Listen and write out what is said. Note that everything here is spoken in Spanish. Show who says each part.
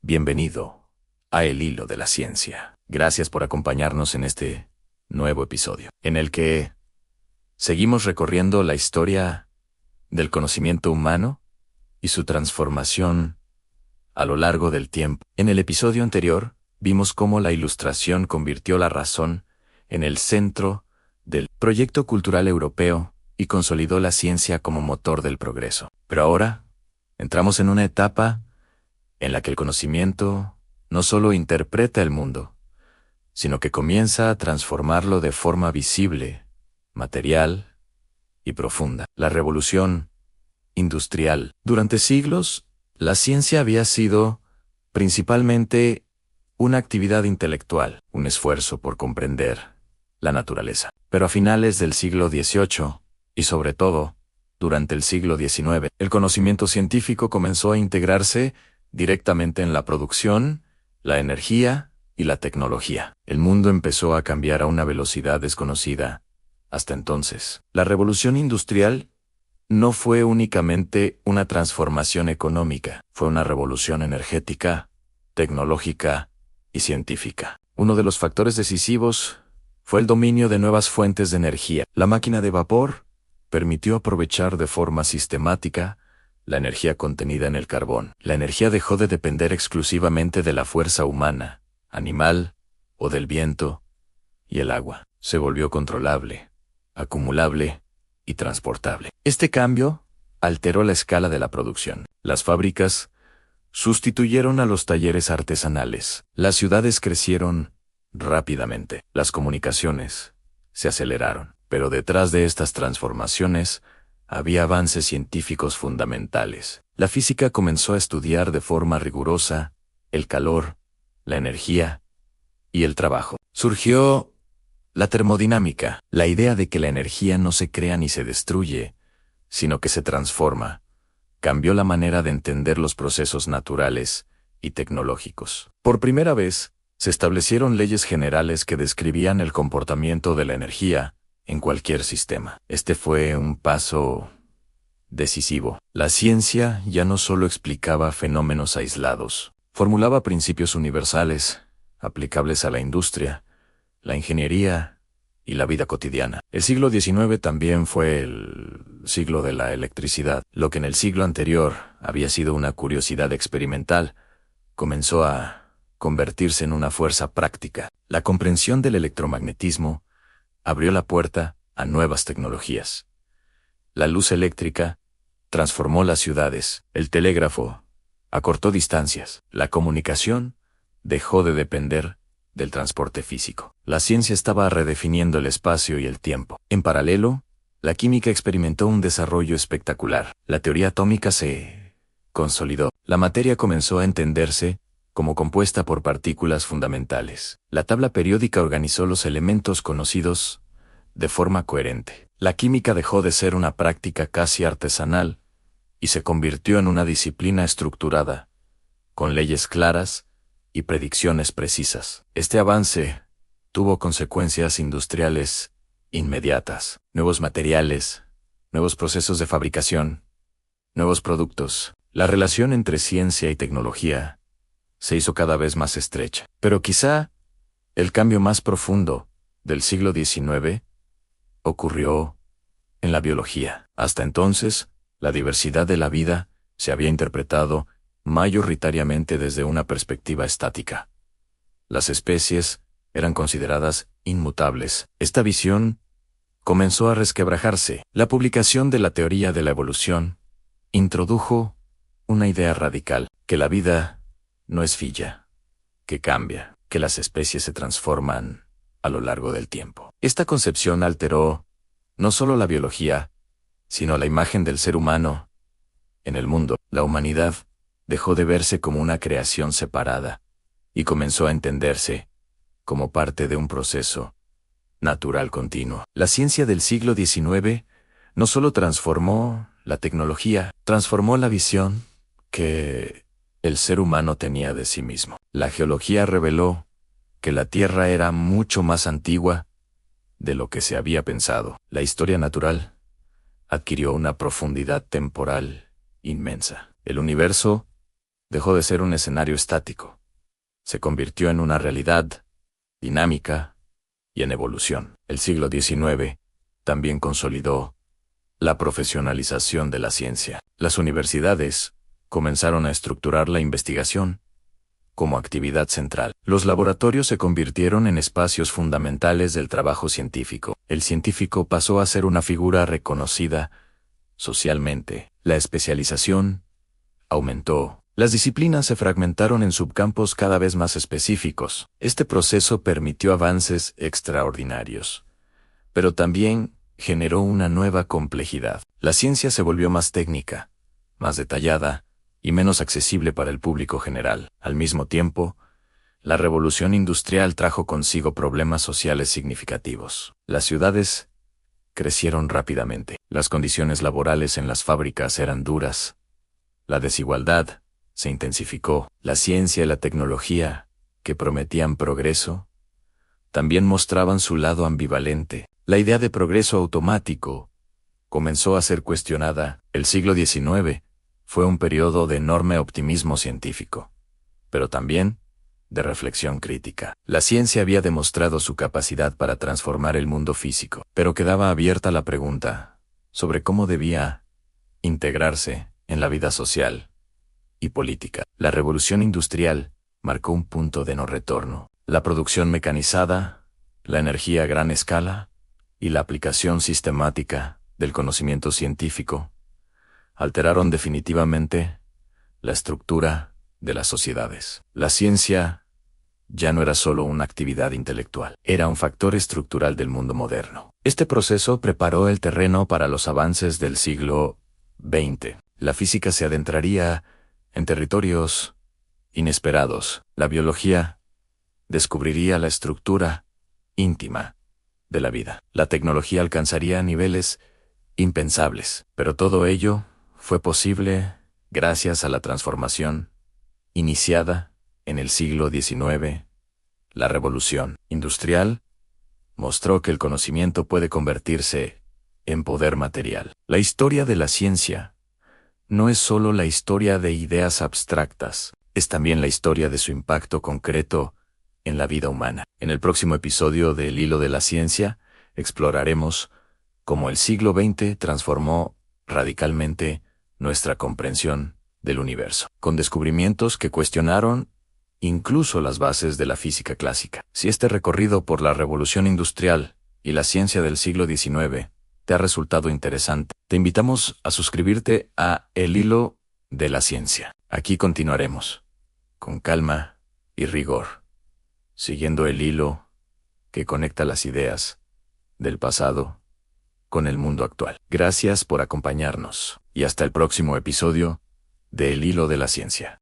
Speaker 1: Bienvenido a El Hilo de la Ciencia. Gracias por acompañarnos en este nuevo episodio, en el que seguimos recorriendo la historia del conocimiento humano y su transformación a lo largo del tiempo. En el episodio anterior, vimos cómo la Ilustración convirtió la razón en el centro del proyecto cultural europeo y consolidó la ciencia como motor del progreso. Pero ahora, entramos en una etapa en la que el conocimiento no solo interpreta el mundo, sino que comienza a transformarlo de forma visible, material y profunda. La revolución industrial. Durante siglos, la ciencia había sido principalmente una actividad intelectual, un esfuerzo por comprender la naturaleza. Pero a finales del siglo XVIII, y sobre todo durante el siglo XIX, el conocimiento científico comenzó a integrarse directamente en la producción, la energía y la tecnología. El mundo empezó a cambiar a una velocidad desconocida hasta entonces. La revolución industrial no fue únicamente una transformación económica, fue una revolución energética, tecnológica y científica. Uno de los factores decisivos fue el dominio de nuevas fuentes de energía. La máquina de vapor permitió aprovechar de forma sistemática la energía contenida en el carbón. La energía dejó de depender exclusivamente de la fuerza humana, animal o del viento y el agua. Se volvió controlable, acumulable y transportable. Este cambio alteró la escala de la producción. Las fábricas sustituyeron a los talleres artesanales. Las ciudades crecieron rápidamente. Las comunicaciones se aceleraron. Pero detrás de estas transformaciones había avances científicos fundamentales. La física comenzó a estudiar de forma rigurosa el calor, la energía y el trabajo. Surgió la termodinámica, la idea de que la energía no se crea ni se destruye, sino que se transforma. Cambió la manera de entender los procesos naturales y tecnológicos. Por primera vez, se establecieron leyes generales que describían el comportamiento de la energía en cualquier sistema. Este fue un paso decisivo. La ciencia ya no solo explicaba fenómenos aislados, formulaba principios universales, aplicables a la industria, la ingeniería y la vida cotidiana. El siglo XIX también fue el siglo de la electricidad. Lo que en el siglo anterior había sido una curiosidad experimental, comenzó a convertirse en una fuerza práctica. La comprensión del electromagnetismo abrió la puerta a nuevas tecnologías. La luz eléctrica transformó las ciudades. El telégrafo acortó distancias. La comunicación dejó de depender del transporte físico. La ciencia estaba redefiniendo el espacio y el tiempo. En paralelo, la química experimentó un desarrollo espectacular. La teoría atómica se consolidó. La materia comenzó a entenderse como compuesta por partículas fundamentales. La tabla periódica organizó los elementos conocidos de forma coherente. La química dejó de ser una práctica casi artesanal y se convirtió en una disciplina estructurada, con leyes claras y predicciones precisas. Este avance tuvo consecuencias industriales inmediatas. Nuevos materiales, nuevos procesos de fabricación, nuevos productos. La relación entre ciencia y tecnología se hizo cada vez más estrecha. Pero quizá el cambio más profundo del siglo XIX ocurrió en la biología. Hasta entonces, la diversidad de la vida se había interpretado mayoritariamente desde una perspectiva estática. Las especies eran consideradas inmutables. Esta visión comenzó a resquebrajarse. La publicación de la teoría de la evolución introdujo una idea radical, que la vida no es fija, que cambia, que las especies se transforman a lo largo del tiempo. Esta concepción alteró no solo la biología, sino la imagen del ser humano en el mundo. La humanidad dejó de verse como una creación separada y comenzó a entenderse como parte de un proceso natural continuo. La ciencia del siglo XIX no solo transformó la tecnología, transformó la visión que el ser humano tenía de sí mismo. La geología reveló que la Tierra era mucho más antigua de lo que se había pensado. La historia natural adquirió una profundidad temporal inmensa. El universo dejó de ser un escenario estático. Se convirtió en una realidad dinámica y en evolución. El siglo XIX también consolidó la profesionalización de la ciencia. Las universidades comenzaron a estructurar la investigación como actividad central. Los laboratorios se convirtieron en espacios fundamentales del trabajo científico. El científico pasó a ser una figura reconocida socialmente. La especialización aumentó. Las disciplinas se fragmentaron en subcampos cada vez más específicos. Este proceso permitió avances extraordinarios, pero también generó una nueva complejidad. La ciencia se volvió más técnica, más detallada y menos accesible para el público general. Al mismo tiempo, la revolución industrial trajo consigo problemas sociales significativos. Las ciudades crecieron rápidamente. Las condiciones laborales en las fábricas eran duras. La desigualdad se intensificó. La ciencia y la tecnología, que prometían progreso, también mostraban su lado ambivalente. La idea de progreso automático comenzó a ser cuestionada. El siglo XIX fue un periodo de enorme optimismo científico, pero también de reflexión crítica. La ciencia había demostrado su capacidad para transformar el mundo físico, pero quedaba abierta la pregunta sobre cómo debía integrarse en la vida social y política. La revolución industrial marcó un punto de no retorno. La producción mecanizada, la energía a gran escala y la aplicación sistemática del conocimiento científico alteraron definitivamente la estructura de las sociedades. La ciencia ya no era solo una actividad intelectual, era un factor estructural del mundo moderno. Este proceso preparó el terreno para los avances del siglo XX. La física se adentraría en territorios inesperados. La biología descubriría la estructura íntima de la vida. La tecnología alcanzaría niveles impensables, pero todo ello fue posible gracias a la transformación iniciada en el siglo XIX. La revolución industrial mostró que el conocimiento puede convertirse en poder material. La historia de la ciencia no es solo la historia de ideas abstractas, es también la historia de su impacto concreto en la vida humana. En el próximo episodio de El Hilo de la Ciencia, exploraremos cómo el siglo XX transformó radicalmente nuestra comprensión del universo, con descubrimientos que cuestionaron incluso las bases de la física clásica. Si este recorrido por la revolución industrial y la ciencia del siglo XIX te ha resultado interesante, te invitamos a suscribirte a El Hilo de la Ciencia. Aquí continuaremos, con calma y rigor, siguiendo el hilo que conecta las ideas del pasado con el mundo actual. Gracias por acompañarnos y hasta el próximo episodio de El Hilo de la Ciencia.